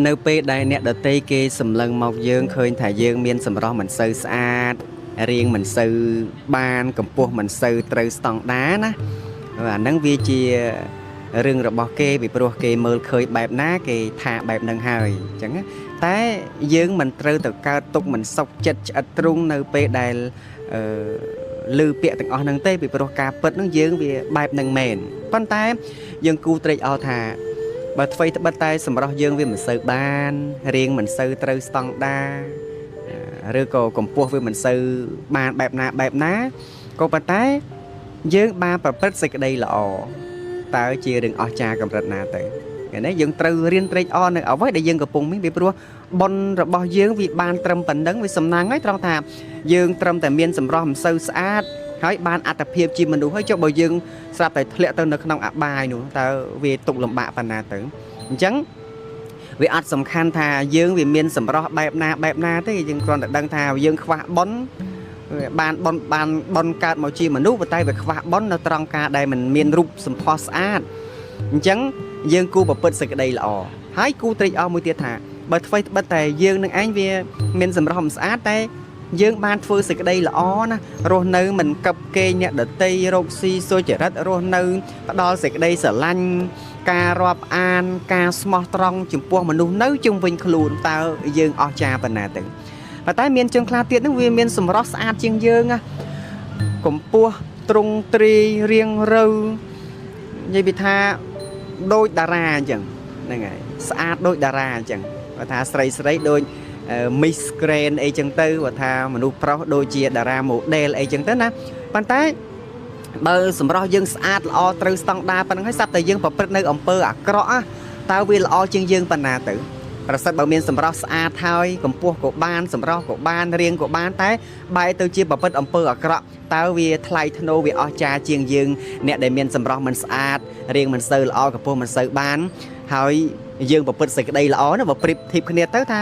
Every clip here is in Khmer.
នៅពេលដែលអ្នកដតីគេសម្លឹងមកយើងឃើញថាយើងមានសម្រស់មិនសូវស្អាតរាងមិនសូវបានកម្ពស់មិនសូវត្រូវស្តង់ដារណាអាហ្នឹងវាជារឿងរបស់គេពីព្រោះគេមើលឃើញបែបណាគេថាបែបហ្នឹងហើយអញ្ចឹងតែយើងមិនត្រូវទៅកើតទុកមិនសុខចិត្តឆ្អិតទ្រូងនៅពេលដែលឮពាក្យទាំងអស់ហ្នឹងទេពីព្រោះការពិតហ្នឹងយើងវាបែបហ្នឹងមែនប៉ុន្តែយើងគូត្រេកអរថាបើអ្វីត្បិតតែសម្រស់យើងវាមិនសូវបានរាងមិនសូវត្រូវស្តង់ដារឬក៏កម្ពស់វាមិនសូវបានបែបណាក៏ប៉ុន្តែយើងបានប្រព្រឹត្តសេចក្តីល្អតើជារឿងអស្ចារ្យកម្រិតណាទៅឃើញទេយើងត្រូវរៀនត្រេកអរនៅអ្វីដែលយើងកំពុងមានពីព្រោះបុណ្យរបស់យើងវាបានត្រឹមប៉ុណ្្នឹងវាសំណាងហើយត្រង់ថាយើងត្រឹមតែមានសម្រស់មិនសូវស្អាតហើយបានអត្តភាពជាមនុស្សហើយចុះបើយើងស្រាប់តែធ្លាក់ទៅនៅក្នុងអបាយនោះតើវាទុកលំបាកប៉ុណ្ណាទៅអញ្ចឹងវាអត់សំខាន់ថាយើងវាមានសម្រស់បែបណាទេយើងគ្រាន់តែដឹងថាយើងខ្វះបុណ្យបានបុណ្យកើតមកជាមនុស្សប៉ុន្តែវាខ្វះបុណ្យនៅត្រង់ការដែលមិនមានរូបសម្ផស្សស្អាតអញ្ចឹងយើងគូប្រព្រឹត្តសេចក្តីល្អហើយគូត្រេកអរមួយទៀតថាបើអ្វីត្បិតតែយើងនឹងឯងវាមានសម្រស់មិនស្អាតតែយើងបានធ្វើសេចក្តីល្អណារស់នៅមិនកឹបគេងអ្នកដតីរកស៊ីសុចរិតរស់នៅផ្ដល់សេចក្តីស្រឡាញ់ការរាប់អានការស្មោះត្រង់ចំពោះមនុស្សនៅជុំវិញខ្លួនតើយើងអស្ចារ្យប៉ុណ្ណាទៅប៉ុន្តែមានជើងខ្លះទៀតហ្នឹងវាមានសម្រស់ស្អាតជាងយើងណាកម្ពស់ទ្រង់ទ្រីរៀងរូវនិយាយពីថាដូចតារាអញ្ចឹងហ្នឹងហើយស្អាតដូចតារាអញ្ចឹងគាត់ថាស្រីដូច Miss Grand អីចឹងទៅគាត់ថាមនុស្សប្រុសដូចជាតារា model អីចឹងទៅណាប៉ុន្តែបើសម្រស់យើងស្អាតល្អត្រូវស្តង់ដារប៉ុណ្្នឹងហើយស្រាប់តែយើងប្រព្រឹត្តនៅអំពើអាក្រក់តើវាល្អជាងយើងប៉ុណ្ណាទៅប្រសិនបើមានសម្រស់ស្អាតហើយកម្ពស់ក៏បានសម្រស់ក៏បានរាងក៏បានតែបែរទៅជាប្រព្រឹត្តអំពើអាក្រក់តើវាថ្លៃថ្នូរវាអស្ចារ្យជាងយើងអ្នកដែលមានសម្រស់មិនស្អាតរាងមិនសូវល្អកម្ពស់មិនសូវបានហើយយើងប្រព្រឹត្តសេចក្តីល្អណាបើប្រៀបធៀបគ្នាទៅថា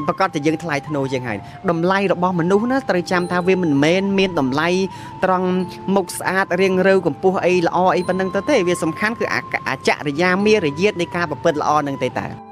ប្រកាសតែយើងថ្លៃថ្នូរជាងហើយតម្លៃរបស់មនុស្សណាត្រូវចាំថាវាមិនមែនមានតម្លៃត្រង់មុខស្អាតរាងរូវកម្ពស់អីល្អអីប៉ុណ្ណឹងទៅទេវាសំខាន់គឺអចរិយាមារយាទនៃការប្រព្រឹត្តល្អនឹងទេតើ